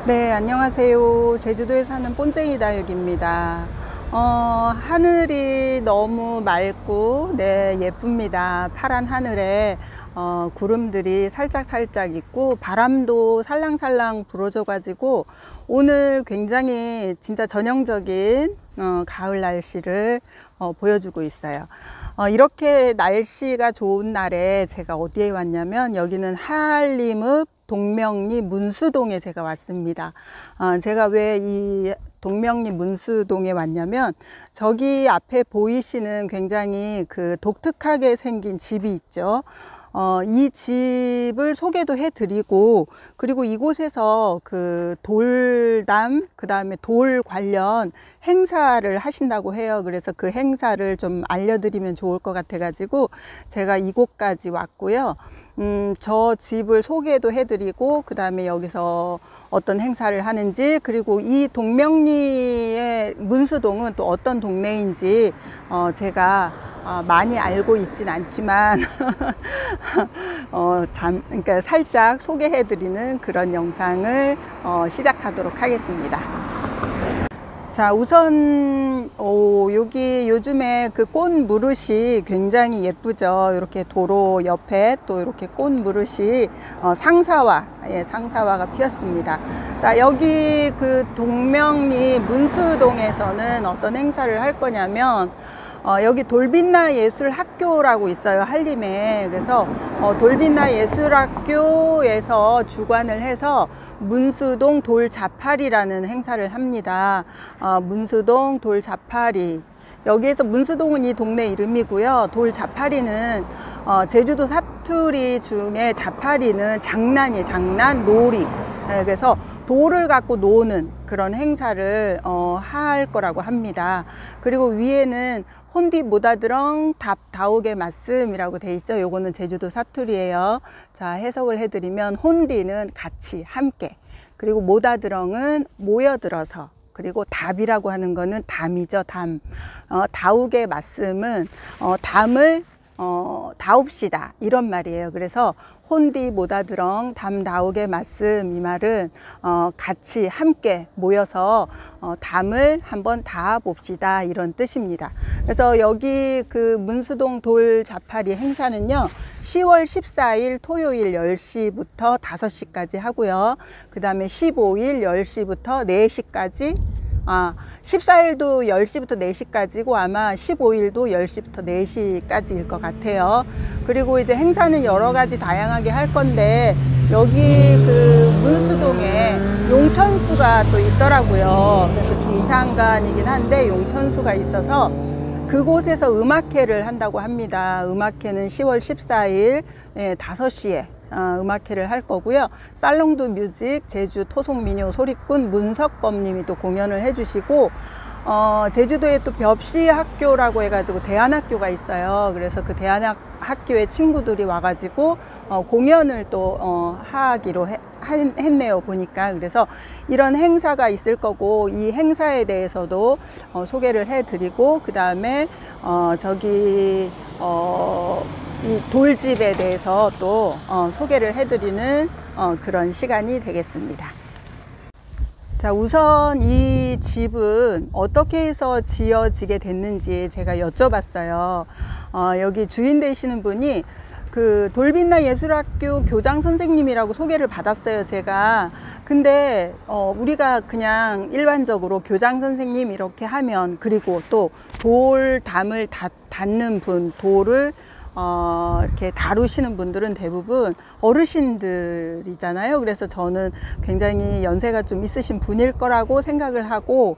네, 안녕하세요. 제주도에 사는 본쟁이 다육입니다. 하늘이 너무 맑고, 네, 예쁩니다. 파란 하늘에 구름들이 살짝살짝 있고, 바람도 살랑살랑 불어줘가지고, 오늘 굉장히 진짜 전형적인 가을 날씨를 보여주고 있어요. 이렇게 날씨가 좋은 날에 제가 어디에 왔냐면, 여기는 한림읍 동명리 문수동에 제가 왔습니다. 제가 왜 이 동명리 문수동에 왔냐면, 저기 앞에 보이시는 굉장히 그 독특하게 생긴 집이 있죠. 이 집을 소개도 해드리고, 그리고 이곳에서 그 돌담, 그 다음에 돌 관련 행사를 하신다고 해요. 그래서 그 행사를 좀 알려드리면 좋을 것 같아가지고 제가 이곳까지 왔고요. 저 집을 소개도 해드리고, 그 다음에 여기서 어떤 행사를 하는지, 그리고 이 동명리의 문수동은 또 어떤 동네인지 제가 많이 알고 있진 않지만 그러니까 살짝 소개해드리는 그런 영상을 시작하도록 하겠습니다. 자, 우선 여기 요즘에 그 꽃 무릇이 굉장히 예쁘죠. 이렇게 도로 옆에 또 이렇게 꽃 무릇이 상사화가 피었습니다. 자, 여기 그 동명리 문수동에서는 어떤 행사를 할 거냐면, 여기 돌빛나 예술학교라고 있어요, 한림에. 그래서 돌빛나 예술학교에서 주관을 해서 문수동 돌자파리라는 행사를 합니다. 문수동 돌자파리. 여기에서 문수동은 이 동네 이름이고요. 돌자파리는 제주도 사투리 중에 자파리는 장난, 놀이. 네, 그래서 돌을 갖고 노는 그런 행사를 할 거라고 합니다. 그리고 위에는 혼비 못아드렁 답 다우게 말씀이라고 돼 있죠. 요거는 제주도 사투리예요. 자, 해석을 해드리면, 혼비는 같이 함께, 그리고 못아드렁은 모여들어서, 그리고 답이라고 하는 거는 담이죠. 담. 다우게 말씀은 담을 다웁시다, 이런 말이에요. 그래서 혼디 못아드렁 담 다우게 말씀, 이 말은 같이 함께 모여서 담을 한번 다 봅시다, 이런 뜻입니다. 그래서 여기 그 문수동 돌자파리 행사는요, 10월 14일 토요일 10시부터 5시까지 하고요. 그 다음에 15일 10시부터 4시까지, 14일도 10시부터 4시까지고 아마 15일도 10시부터 4시까지일 것 같아요. 그리고 이제 행사는 여러 가지 다양하게 할 건데, 여기 그 문수동에 용천수가 또 있더라고요. 그래서 중산간이긴 한데 용천수가 있어서 그곳에서 음악회를 한다고 합니다. 음악회는 10월 14일 5시에 음악회를 할 거고요. 살롱드 뮤직 제주 토속민요 소리꾼 문석범 님이 또 공연을 해주시고, 제주도에 또 벽시학교라고 해가지고 대안학교가 있어요. 그래서 그 대안학교의 친구들이 와가지고 공연을 또 하기로 했네요, 보니까. 그래서 이런 행사가 있을 거고, 이 행사에 대해서도 소개를 해드리고, 그 다음에 이 돌집에 대해서 또 소개를 해드리는 그런 시간이 되겠습니다. 자, 우선 이 집은 어떻게 해서 지어지게 됐는지 제가 여쭤봤어요. 여기 주인 되시는 분이 그 돌빛나 예술학교 교장 선생님이라고 소개를 받았어요, 제가. 근데 우리가 그냥 일반적으로 교장 선생님 이렇게 하면, 그리고 또 돌담을 닫는 분, 돌을 이렇게 다루시는 분들은 대부분 어르신들이잖아요. 그래서 저는 굉장히 연세가 좀 있으신 분일 거라고 생각을 하고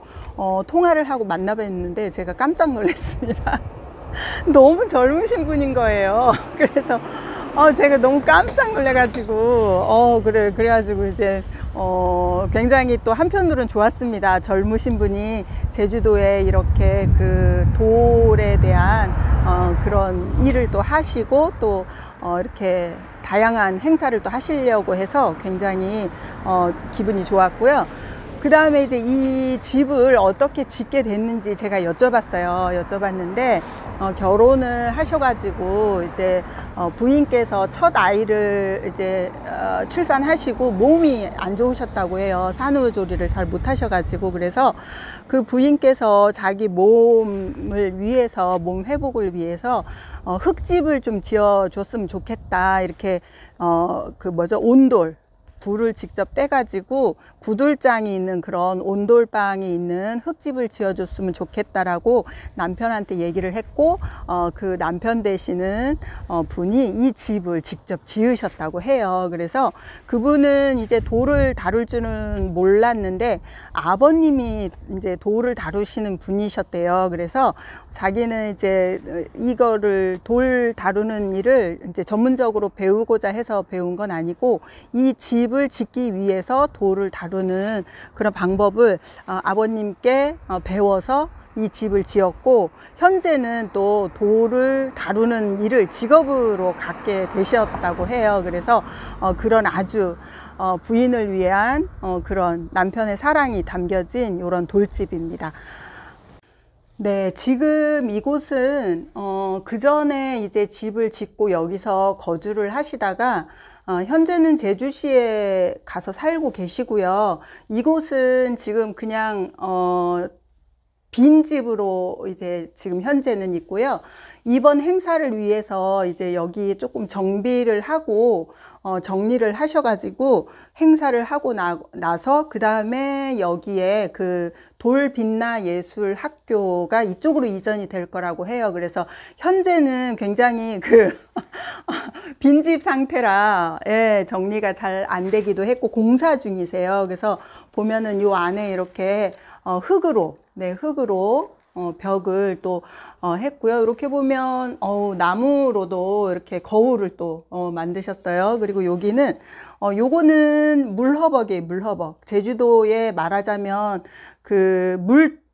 통화를 하고 만나뵀는데 제가 깜짝 놀랐습니다. 너무 젊으신 분인 거예요. 그래서 제가 너무 깜짝 놀래가지고 그래가지고 이제 굉장히 또 한편으로는 좋았습니다. 젊으신 분이 제주도에 이렇게 그 돌에 대한 그런 일을 또 하시고, 또 이렇게 다양한 행사를 또 하시려고 해서 굉장히 기분이 좋았고요. 그 다음에 이제 이 집을 어떻게 짓게 됐는지 제가 여쭤봤는데, 결혼을 하셔가지고 이제 부인께서 첫 아이를 이제 출산하시고 몸이 안 좋으셨다고 해요. 산후조리를 잘 못하셔가지고. 그래서 그 부인께서 자기 몸을 위해서, 몸 회복을 위해서 흙집을 좀 지어줬으면 좋겠다, 이렇게 온돌, 불을 직접 떼가지고 구들장이 있는 그런 온돌방이 있는 흙집을 지어줬으면 좋겠다라고 남편한테 얘기를 했고, 그 남편 되시는 분이 이 집을 직접 지으셨다고 해요. 그래서 그분은 이제 돌을 다룰 줄은 몰랐는데 아버님이 이제 돌을 다루시는 분이셨대요. 그래서 자기는 이제 이거를 돌 다루는 일을 이제 전문적으로 배우고자 해서 배운 건 아니고, 이 집을 짓기 위해서 돌을 다루는 그런 방법을 아버님께 배워서 이 집을 지었고, 현재는 또 돌을 다루는 일을 직업으로 갖게 되셨다고 해요. 그래서 그런 아주 부인을 위한 그런 남편의 사랑이 담겨진 이런 돌집입니다. 네, 지금 이곳은 그 전에 이제 집을 짓고 여기서 거주를 하시다가 현재는 제주시에 가서 살고 계시고요. 이곳은 지금 그냥 빈집으로 이제 지금 현재는 있고요. 이번 행사를 위해서 이제 여기 조금 정비를 하고 정리를 하셔가지고 행사를 하고 나서 그 다음에 여기에 그 돌빛나 예술 학교가 이쪽으로 이전이 될 거라고 해요. 그래서 현재는 굉장히 그 빈집 상태라 정리가 잘 안 되기도 했고 공사 중이세요. 그래서 보면은 요 안에 이렇게 흙으로 벽을 또 했고요. 이렇게 보면 나무로도 이렇게 거울을 또 만드셨어요. 그리고 여기는 요거는 물허벅이에요. 물허벅. 제주도에 말하자면 그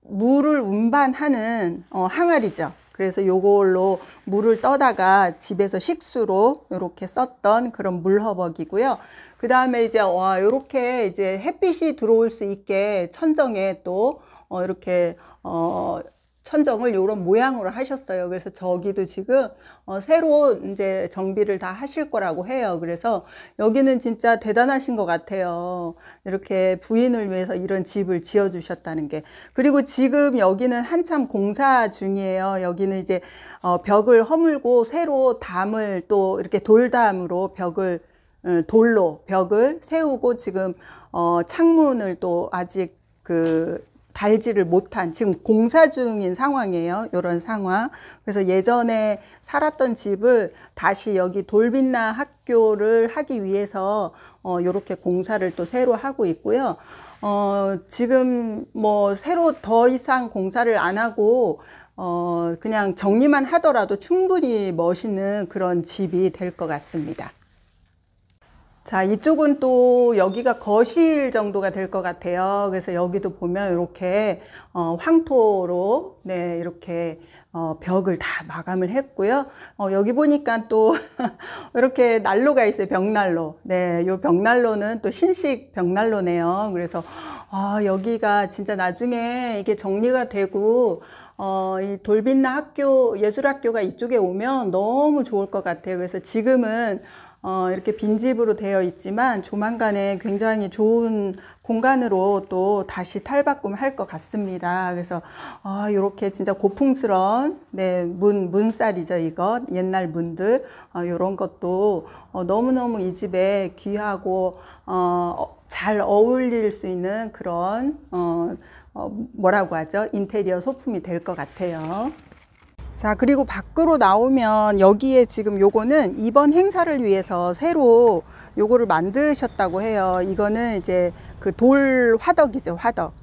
물을 운반하는 항아리죠. 그래서 요걸로 물을 떠다가 집에서 식수로 이렇게 썼던 그런 물허벅이고요. 그 다음에 이제 요렇게 이제 햇빛이 들어올 수 있게 천정에 또 이렇게 천정을 이런 모양으로 하셨어요. 그래서 저기도 지금 새로 이제 정비를 다 하실 거라고 해요. 그래서 여기는 진짜 대단하신 것 같아요. 이렇게 부인을 위해서 이런 집을 지어 주셨다는 게. 그리고 지금 여기는 한참 공사 중이에요. 여기는 이제 벽을 허물고 새로 담을 또 이렇게 돌담으로 돌로 벽을 세우고 지금 창문을 또 아직 달지를 못한 지금 공사 중인 상황이에요. 이런 상황. 그래서 예전에 살았던 집을 다시 여기 돌빛나 학교를 하기 위해서 이렇게 공사를 또 새로 하고 있고요. 지금 뭐 새로 더 이상 공사를 안 하고 그냥 정리만 하더라도 충분히 멋있는 그런 집이 될 것 같습니다. 자, 이쪽은 또 여기가 거실 정도가 될 것 같아요. 그래서 여기도 보면 이렇게 황토로 이렇게 벽을 다 마감을 했고요. 여기 보니까 또 이렇게 난로가 있어요. 벽난로. 네, 요 벽난로는 또 신식 벽난로네요. 그래서 여기가 진짜 나중에 이게 정리가 되고 이 돌빛나 학교, 예술학교가 이쪽에 오면 너무 좋을 것 같아요. 그래서 지금은 이렇게 빈집으로 되어 있지만 조만간에 굉장히 좋은 공간으로 또 다시 탈바꿈할 것 같습니다. 그래서 이렇게 진짜 고풍스러운 문살이죠. 이것 옛날 문들 이런 것도 너무너무 이 집에 귀하고 잘 어울릴 수 있는 그런 뭐라고 하죠? 인테리어 소품이 될 것 같아요. 자, 그리고 밖으로 나오면 여기에 지금 요거는 이번 행사를 위해서 새로 요거를 만드셨다고 해요. 이거는 이제 그 돌 화덕이죠, 화덕.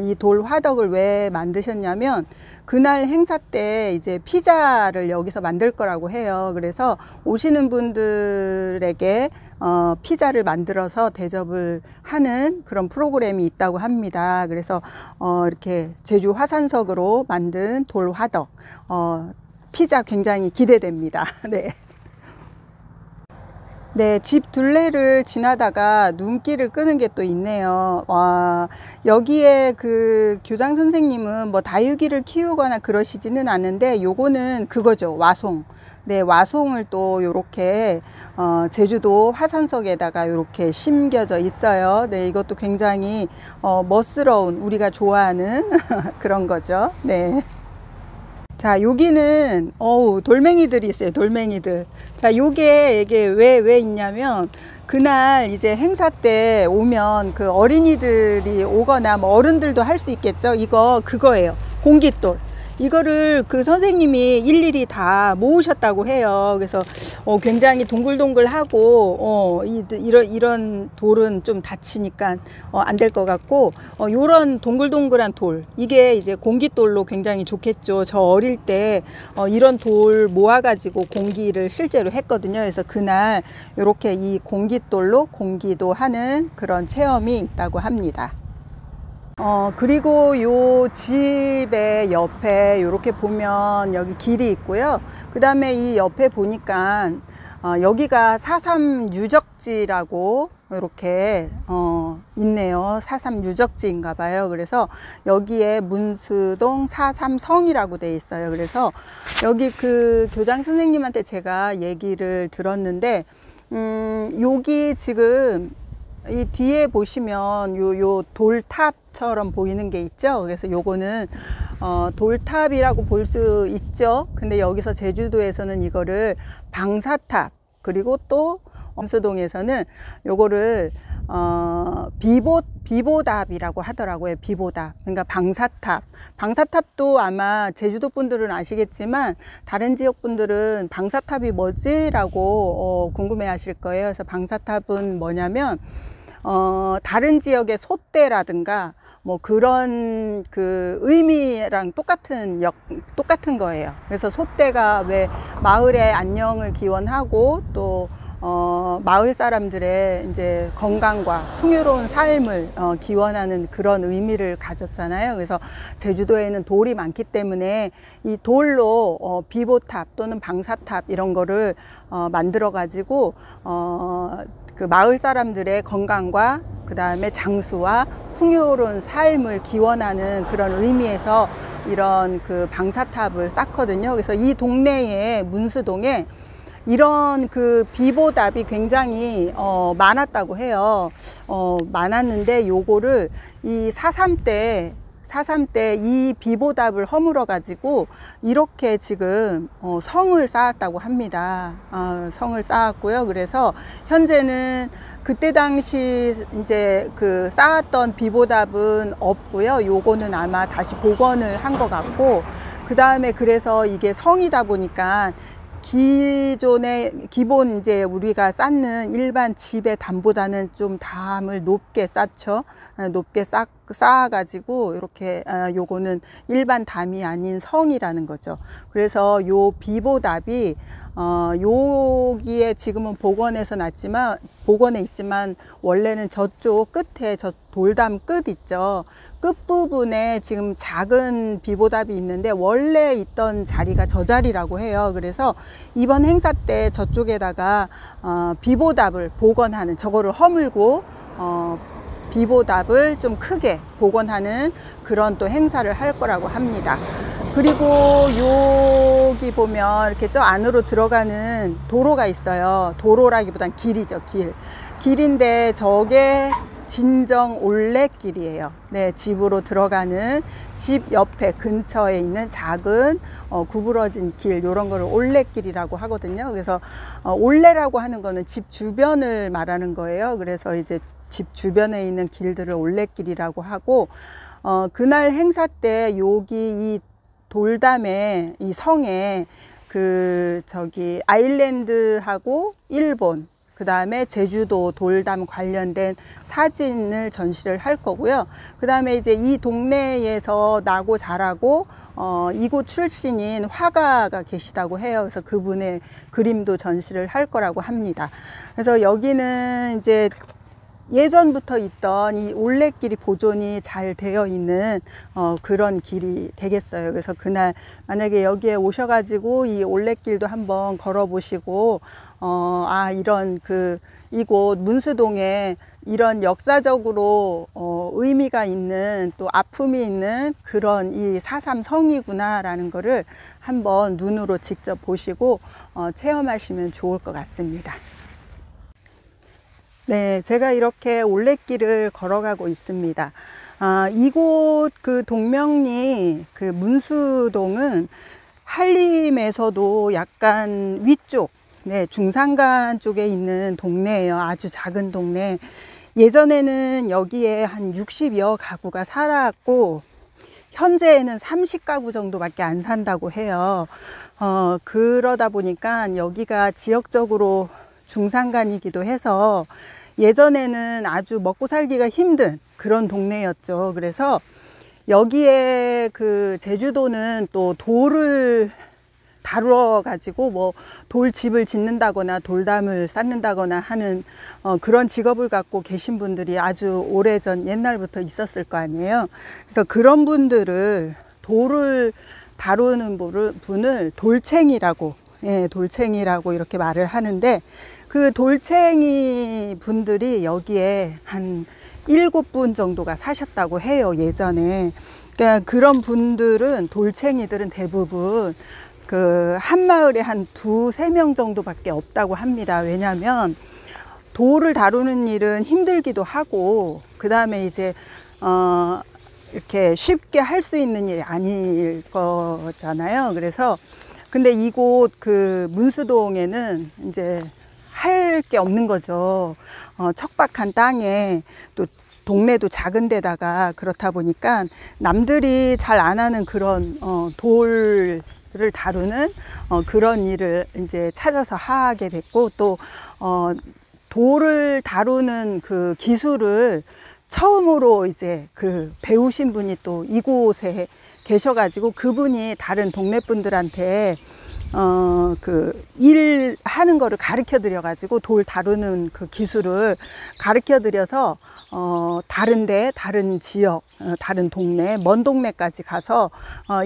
이 돌 화덕을 왜 만드셨냐면 그날 행사 때 이제 피자를 여기서 만들 거라고 해요. 그래서 오시는 분들에게 피자를 만들어서 대접을 하는 그런 프로그램이 있다고 합니다. 그래서 이렇게 제주 화산석으로 만든 돌 화덕 피자 굉장히 기대됩니다. 네. 네, 집 둘레를 지나다가 눈길을 끄는 게 또 있네요. 와, 여기에 그 교장 선생님은 뭐 다육이를 키우거나 그러시지는 않는데 요거는 그거죠. 와송. 네, 와송을 또 요렇게 제주도 화산석에다가 요렇게 심겨져 있어요. 네, 이것도 굉장히 멋스러운, 우리가 좋아하는 그런 거죠. 네. 자, 여기는 돌멩이들이 있어요. 돌멩이들. 자, 이게 왜 있냐면 그날 이제 행사 때 오면 그 어린이들이 오거나 뭐 어른들도 할 수 있겠죠. 그거예요. 공깃돌. 이거를 그 선생님이 일일이 다 모으셨다고 해요. 그래서 굉장히 동글동글하고 이런 돌은 좀 다치니까 안 될 것 같고 요런 동글동글한 돌, 이게 이제 공깃돌로 굉장히 좋겠죠. 저 어릴 때 이런 돌 모아가지고 공기를 실제로 했거든요. 그래서 그날 요렇게 이 공깃돌로 공기도 하는 그런 체험이 있다고 합니다. 그리고 요 집의 옆에 이렇게 보면 여기 길이 있고요. 그 다음에 이 옆에 보니까 여기가 4.3 유적지라고 이렇게 있네요. 4.3 유적지인가 봐요. 그래서 여기에 문수동 4.3 성이라고 돼 있어요. 그래서 여기 그 교장 선생님한테 제가 얘기를 들었는데 여기 지금 이 뒤에 보시면 요 돌탑처럼 보이는 게 있죠. 그래서 요거는 돌탑이라고 볼 수 있죠. 근데 여기서 제주도에서는 이거를 방사탑, 그리고 또 원수동에서는 요거를 비보답이라고 하더라고요. 비보답. 그러니까 방사탑도 아마 제주도 분들은 아시겠지만 다른 지역 분들은 방사탑이 뭐지라고 궁금해 하실 거예요. 그래서 방사탑은 뭐냐면 다른 지역의 솥대라든가 뭐 그런 그 의미랑 똑같은 거예요. 그래서 솥대가 왜 마을의 안녕을 기원하고 또 마을 사람들의 이제 건강과 풍요로운 삶을 기원하는 그런 의미를 가졌잖아요. 그래서 제주도에는 돌이 많기 때문에 이 돌로 비보탑 또는 방사탑 이런 거를 만들어 가지고 그 마을 사람들의 건강과 그 다음에 장수와 풍요로운 삶을 기원하는 그런 의미에서 이런 그 방사탑을 쌓거든요. 그래서 이 동네에 문수동에 이런 그 비보답이 굉장히 많았다고 해요. 많았는데 요거를 이 4.3 때 이 비보답을 허물어 가지고 이렇게 지금 성을 쌓았다고 합니다. 성을 쌓았고요. 그래서 현재는 그때 당시 이제 그 쌓았던 비보답은 없고요. 요거는 아마 다시 복원을 한 것 같고, 그 다음에 그래서 이게 성이다 보니까 기본 이제 우리가 쌓는 일반 집의 담보다는 좀 담을 높게 쌓죠. 높게 쌓아가지고 이렇게 요거는 일반 담이 아닌 성이라는 거죠. 그래서 요 비보답이 여기에 지금은 복원해 있지만 원래는 저쪽 끝에 저 돌담 끝 있죠. 끝부분에 지금 작은 비보답이 있는데 원래 있던 자리가 저 자리라고 해요. 그래서 이번 행사 때 저쪽에다가 비보답을 복원하는, 저거를 허물고 비보답을 좀 크게 복원하는 그런 또 행사를 할 거라고 합니다. 그리고 여기 보면 이렇게 저 안으로 들어가는 도로가 있어요. 도로라기보단 길이죠. 길인데 저게 진정 올레길이에요. 네, 집으로 들어가는, 집 옆에 근처에 있는 작은 구부러진 길, 이런 거를 올레길이라고 하거든요. 그래서 올레라고 하는 거는 집 주변을 말하는 거예요. 그래서 이제 집 주변에 있는 길들을 올레길이라고 하고, 그날 행사 때 여기 이 돌담에, 이 성에 아일랜드하고 일본, 그 다음에 제주도 돌담 관련된 사진을 전시를 할 거고요. 그 다음에 이제 이 동네에서 나고 자라고 이곳 출신인 화가가 계시다고 해요. 그래서 그분의 그림도 전시를 할 거라고 합니다. 그래서 여기는 이제 예전부터 있던 이 올레길이 보존이 잘 되어 있는 그런 길이 되겠어요. 그래서 그날 만약에 여기에 오셔가지고 이 올레길도 한번 걸어보시고 이런 이곳 문수동에 이런 역사적으로 의미가 있는 또 아픔이 있는 그런 이 4.3 성이구나 라는 거를 한번 눈으로 직접 보시고 체험하시면 좋을 것 같습니다. 네, 제가 이렇게 올레길을 걸어가고 있습니다. 이곳 동명리 문수동은 한림에서도 약간 위쪽, 네, 중산간 쪽에 있는 동네예요. 아주 작은 동네. 예전에는 여기에 한 60여 가구가 살았고 현재에는 30가구 정도밖에 안 산다고 해요. 그러다 보니까 여기가 지역적으로 중산간이기도 해서 예전에는 아주 먹고 살기가 힘든 그런 동네였죠. 그래서 여기에 제주도는 또 돌을 다루어 가지고 돌집을 짓는다거나 돌담을 쌓는다거나 하는 그런 직업을 갖고 계신 분들이 아주 오래전 옛날부터 있었을 거 아니에요. 그래서 그런 분들을 돌을 다루는 분을 돌챙이라고, 예, 돌챙이라고 이렇게 말을 하는데, 그 돌챙이 분들이 여기에 한 7분 정도가 사셨다고 해요, 예전에. 그러니까 그런 분들은, 돌챙이들은 대부분 한 마을에 한 2~3명 정도밖에 없다고 합니다. 왜냐하면 돌을 다루는 일은 힘들기도 하고, 그 다음에 이제 이렇게 쉽게 할 수 있는 일이 아닐 거잖아요. 그래서 근데 이곳 문수동에는 이제 할 게 없는 거죠. 척박한 땅에 또 동네도 작은 데다가 그렇다 보니까 남들이 잘 안 하는 그런 돌을 다루는 그런 일을 이제 찾아서 하게 됐고, 또 돌을 다루는 그 기술을 처음으로 이제 배우신 분이 또 이곳에 계셔가지고 그분이 다른 동네 분들한테 일 하는 거를 가르쳐 드려가지고 돌 다루는 그 기술을 가르쳐 드려서 다른 지역, 다른 동네, 먼 동네까지 가서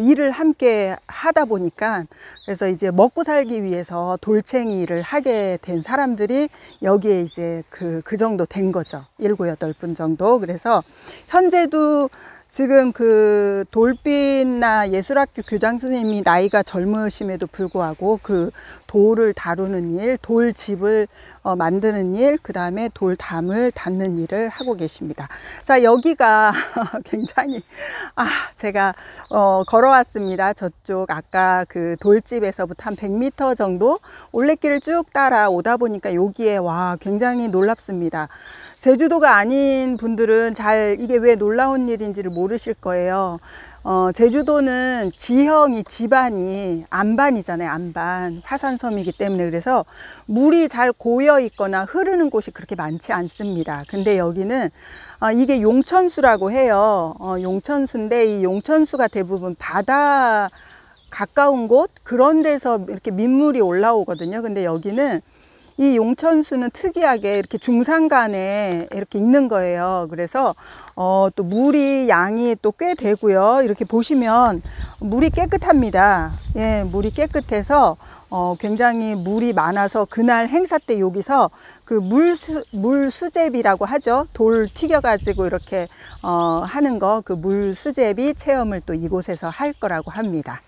일을 함께 하다 보니까, 그래서 이제 먹고 살기 위해서 돌챙이 일을 하게 된 사람들이 여기에 이제 그 정도 된 거죠. 7, 8분 정도. 그래서 현재도 지금 돌빛나 예술학교 교장 선생님이 나이가 젊으심에도 불구하고 돌을 다루는 일, 돌집을 만드는 일, 그 다음에 돌담을 닫는 일을 하고 계십니다. 자, 여기가 굉장히 제가 걸어왔습니다. 저쪽 아까 돌집에서부터 한 100m 정도 올레길을 쭉 따라 오다 보니까 여기에 굉장히 놀랍습니다. 제주도가 아닌 분들은 이게 왜 놀라운 일인지를 모르실 거예요. 제주도는 지반이 안반이잖아요. 안반. 화산섬이기 때문에. 그래서 물이 잘 고여 있거나 흐르는 곳이 그렇게 많지 않습니다. 근데 여기는 이게 용천수라고 해요. 용천수인데 이 용천수가 대부분 바다 가까운 곳 그런 데서 이렇게 민물이 올라오거든요. 근데 여기는 이 용천수는 특이하게 이렇게 중산간에 이렇게 있는 거예요. 그래서 또 물이 양이 또 꽤 되고요. 이렇게 보시면 물이 깨끗합니다. 예, 물이 깨끗해서 굉장히 물이 많아서 그날 행사 때 여기서 물수제비라고 하죠. 돌 튀겨가지고 이렇게 하는 거, 물수제비 체험을 또 이곳에서 할 거라고 합니다.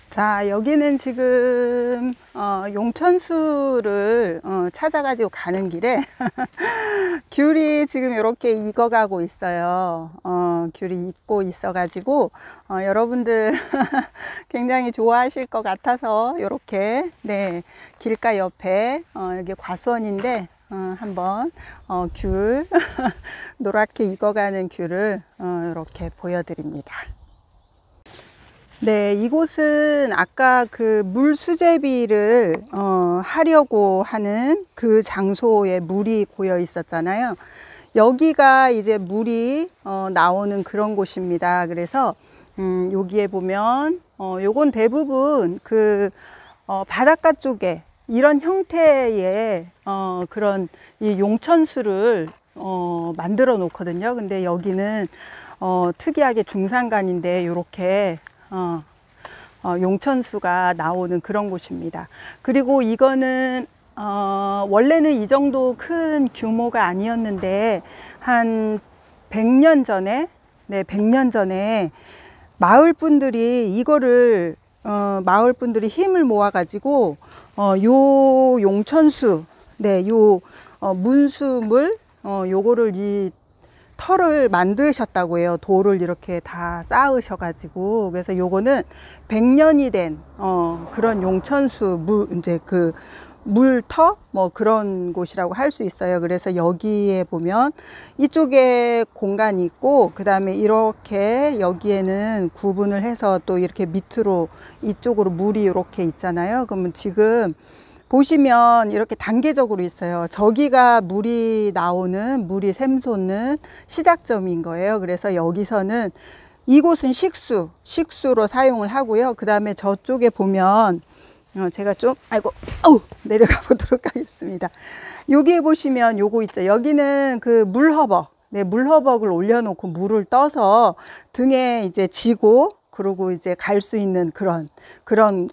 자, 여기는 지금 용천수를 찾아가지고 가는 길에 귤이 지금 이렇게 익어가고 있어요. 귤이 익고 있어가지고 여러분들 굉장히 좋아하실 것 같아서 이렇게, 네, 길가 옆에 여기 과수원인데 한번 귤 노랗게 익어가는 귤을 이렇게 보여드립니다. 네, 이곳은 아까 물수제비를 하려고 하는 그 장소에 물이 고여 있었잖아요. 여기가 이제 물이 나오는 그런 곳입니다. 그래서 여기에 보면 요건 대부분 바닷가 쪽에 이런 형태의 그런 이 용천수를 만들어 놓거든요. 근데 여기는 특이하게 중산간인데 이렇게 용천수가 나오는 그런 곳입니다. 그리고 이거는 원래는 이 정도 큰 규모가 아니었는데 한 100년 전에, 네, 100년 전에 마을 분들이 이거를 마을 분들이 힘을 모아 가지고 요 용천수, 네, 요 문수물 요거를 이 터를 만드셨다고 해요. 돌을 이렇게 다 쌓으셔 가지고. 그래서 요거는 100년이 된 그런 용천수 이제 그 물터 뭐 그런 곳이라고 할 수 있어요. 그래서 여기에 보면 이쪽에 공간이 있고, 그 다음에 이렇게 여기에는 구분을 해서 또 이렇게 밑으로 이쪽으로 물이 이렇게 있잖아요. 그러면 지금 보시면 이렇게 단계적으로 있어요. 저기가 물이 나오는, 물이 샘솟는 시작점인 거예요. 그래서 여기서는 이곳은 식수로 사용을 하고요. 그 다음에 저쪽에 보면 제가 좀 내려가 보도록 하겠습니다. 여기에 보시면 요거 있죠. 여기는 그 물허벅, 네, 물허벅을 올려놓고 물을 떠서 등에 이제 지고 그러고 이제 갈 수 있는 그런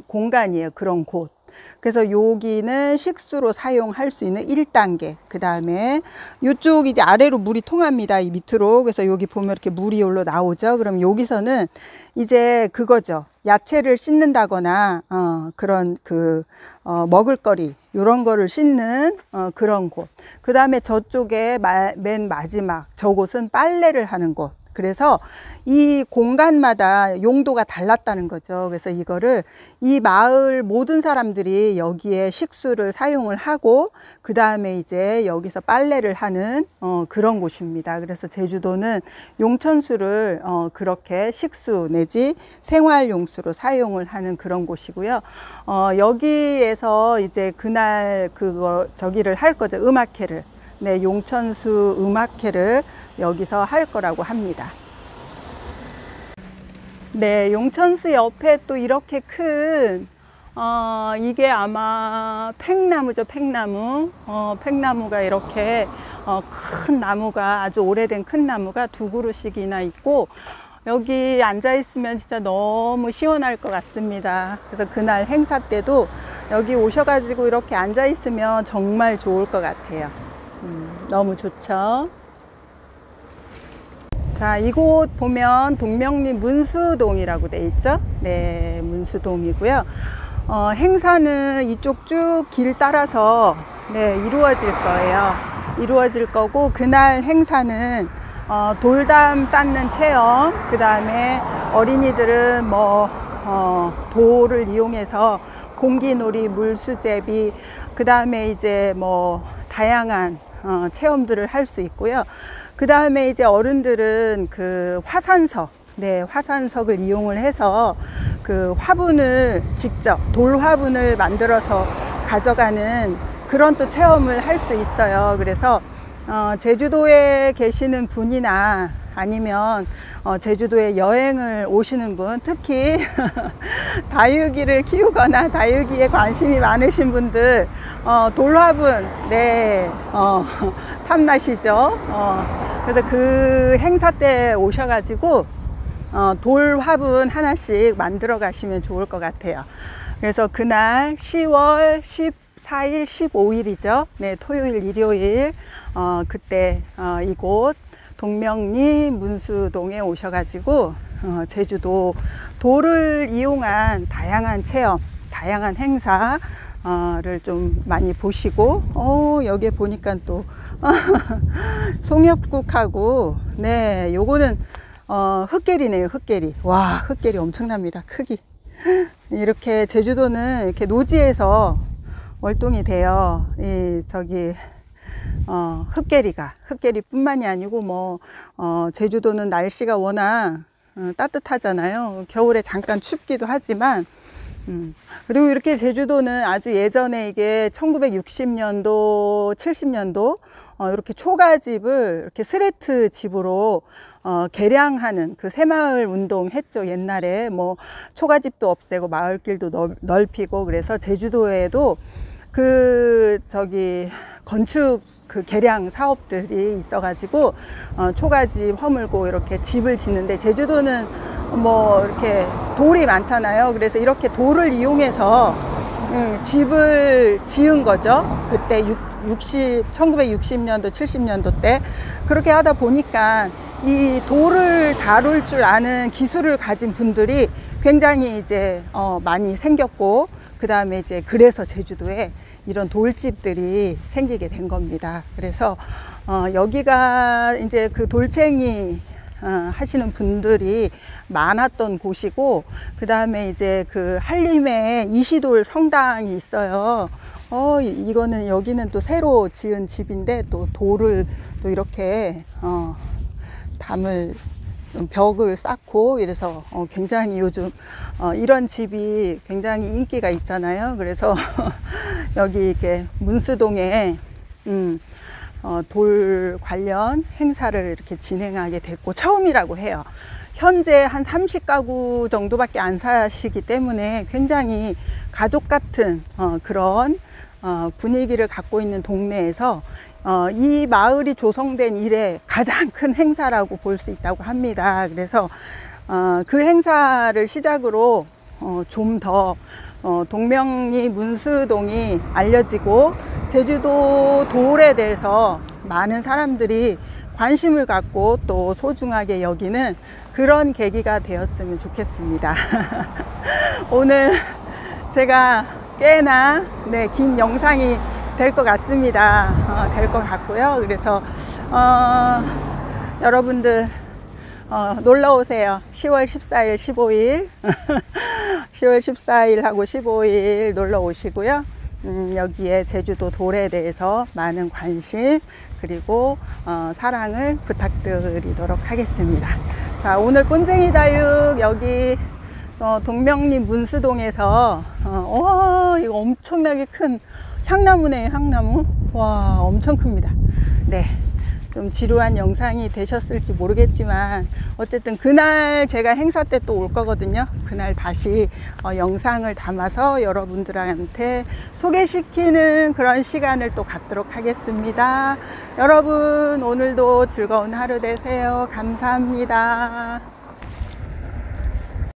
공간이에요. 그런 곳. 그래서 여기는 식수로 사용할 수 있는 1단계. 그 다음에 이쪽 이제 아래로 물이 통합니다. 이 밑으로. 그래서 여기 보면 이렇게 물이 올라 나오죠. 그럼 여기서는 이제 그거죠. 야채를 씻는다거나 그런 먹을거리 이런 거를 씻는 그런 곳. 그 다음에 저쪽에 맨 마지막 저곳은 빨래를 하는 곳. 그래서 이 공간마다 용도가 달랐다는 거죠. 그래서 이거를 이 마을 모든 사람들이 여기에 식수를 사용을 하고 그 다음에 이제 여기서 빨래를 하는 그런 곳입니다. 그래서 제주도는 용천수를 그렇게 식수 내지 생활용수로 사용을 하는 그런 곳이고요. 여기에서 이제 그날 저기를 할 거죠. 음악회를. 네, 용천수 음악회를 여기서 할 거라고 합니다. 네, 용천수 옆에 또 이렇게 큰 이게 아마 팽나무죠. 팽나무. 팽나무가 이렇게 큰 나무가, 아주 오래된 큰 나무가 두 그루씩이나 있고, 여기 앉아 있으면 진짜 너무 시원할 것 같습니다. 그래서 그날 행사 때도 여기 오셔가지고 이렇게 앉아 있으면 정말 좋을 것 같아요. 너무 좋죠. 자, 이곳 보면 동명리 문수동이라고 돼 있죠. 네, 문수동이고요. 행사는 이쪽 쭉 길 따라서 네, 이루어질 거예요. 이루어질 거고, 그날 행사는 돌담 쌓는 체험, 그 다음에 어린이들은 돌을 이용해서 공기놀이, 물수제비, 그 다음에 이제 다양한 체험들을 할 수 있고요. 그 다음에 이제 어른들은 그 화산석, 네, 화산석을 이용을 해서 그 화분을 직접 돌 화분을 만들어서 가져가는 그런 또 체험을 할 수 있어요. 그래서 제주도에 계시는 분이나 아니면 제주도에 여행을 오시는 분, 특히 다육이를 키우거나 다육이에 관심이 많으신 분들 돌화분, 네, 탐나시죠? 그래서 그 행사 때 오셔가지고 돌 화분 하나씩 만들어 가시면 좋을 것 같아요. 그래서 그날 10월 14일, 15일이죠. 네, 토요일, 일요일 그때 이곳 동명리 문수동에 오셔가지고 제주도 돌을 이용한 다양한 체험, 다양한 행사를 좀 많이 보시고, 여기에 보니까 또 송엽국하고, 네, 요거는 흑계리네요. 흑계리. 와, 흑계리 엄청납니다. 크기. 이렇게 제주도는 이렇게 노지에서 월동이 돼요. 흑계리뿐만이 아니고 제주도는 날씨가 워낙 따뜻하잖아요. 겨울에 잠깐 춥기도 하지만 그리고 이렇게 제주도는 아주 예전에 이게 1960년도, 70년도 이렇게 초가집을 이렇게 스레트 집으로 개량하는 그 새마을 운동 했죠. 옛날에 뭐 초가집도 없애고 마을길도 넓히고, 그래서 제주도에도 건축 그 개량 사업들이 있어가지고 초가집 허물고 이렇게 집을 짓는데, 제주도는 뭐 이렇게 돌이 많잖아요. 그래서 이렇게 돌을 이용해서 집을 지은 거죠. 그때 1960년도 70년도 때 그렇게 하다 보니까 이 돌을 다룰 줄 아는 기술을 가진 분들이 굉장히 이제 많이 생겼고, 그 다음에 이제 그래서 제주도에 이런 돌집들이 생기게 된 겁니다. 그래서 여기가 이제 그 돌쟁이 하시는 분들이 많았던 곳이고, 그 다음에 이제 그 한림에 이시돌 성당이 있어요. 이거는 여기는 또 새로 지은 집인데, 또 돌을 또 이렇게 담을 벽을 쌓고 이래서 굉장히 요즘 이런 집이 굉장히 인기가 있잖아요. 그래서 여기 이렇게 문수동에 돌 관련 행사를 이렇게 진행하게 됐고, 처음이라고 해요. 현재 한 30가구 정도밖에 안 사시기 때문에 굉장히 가족 같은 그런 분위기를 갖고 있는 동네에서 이 마을이 조성된 이래 가장 큰 행사라고 볼 수 있다고 합니다. 그래서 그 행사를 시작으로 좀 더 동명리 문수동이 알려지고, 제주도 돌에 대해서 많은 사람들이 관심을 갖고 또 소중하게 여기는 그런 계기가 되었으면 좋겠습니다. 오늘 제가 꽤나 긴 영상이 될 것 같습니다. 될 것 같고요. 그래서 여러분들 놀러 오세요. 10월 14일, 15일 10월 14일하고 15일 놀러 오시고요. 여기에 제주도 돌에 대해서 많은 관심 그리고 사랑을 부탁드리도록 하겠습니다. 자, 오늘 꼰쟁이 다육 여기 동명리 문수동에서 이거 엄청나게 큰 향나무네요. 향나무. 와, 엄청 큽니다. 네, 좀 지루한 영상이 되셨을지 모르겠지만 어쨌든 그날 제가 행사 때 또 올 거거든요. 그날 다시 영상을 담아서 여러분들한테 소개시키는 그런 시간을 또 갖도록 하겠습니다. 여러분 오늘도 즐거운 하루 되세요. 감사합니다.